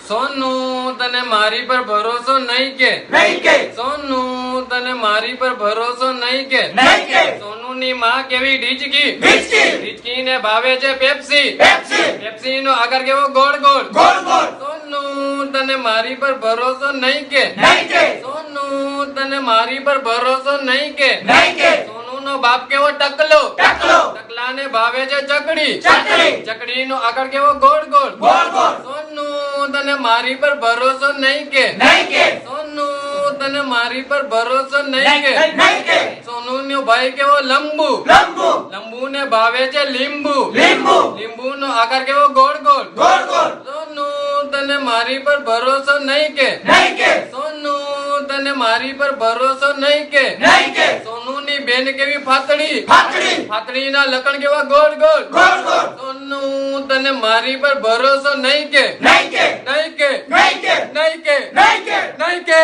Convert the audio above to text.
સોનું તને મારી પર ભરોસો નહીં કે નહીં કે સોનું તને મારી પર ભરોસો નહીં કે નહીં કે સોનુની માં કેવી ઢીચકી ઢીચકી ઢીચકીને ભાવે છે પેપ્સી પેપ્સી પેપ્સી નો આકાર કેવો ગોળ ગોળ ગોળ ગોળ સોનું તને મારી પર ભરોસો નહીં કે નહીં કે સોનું તને મારી પર ભરોસો નહીં કે નહીં કે સોનુ નો બાપ કેવો ટકલો ટકલો ટકલાને ભાવે છે ચકડી ચકડી ચકડી નો આકાર કેવો ગોળ ગોળ ગોળ ગોળ સોનું તને મારી પર ભરોસો નહીં કે નહીં કે સોનું તને મારી પર ભરોસો નહીં કે નહીં કે સોનુ નો ભાઈ કેવો લંબુ લંબુ લંબુ ને ભાવે છે લીંબુ લીંબુ લીંબુ નો આકાર કેવો ગોળ ગોળ ગોળ ગોળ સોનુ તને મારી પર ભરોસો નહીં કે નહીં કે સોનુ તને મારી પર ભરોસો નહીં કે નહીં કે સોનુ ની બેન કેવી ફાતડી ફાતડી ફાતડી ના લકણ કેવા ગોળ ગોળ ગોળ ગોળ સોનુ તને મારી પર ભરોસો નહીં કે નહીં કે નહીં કે નહીં કે નહીં કે નહીં કે નહીં કે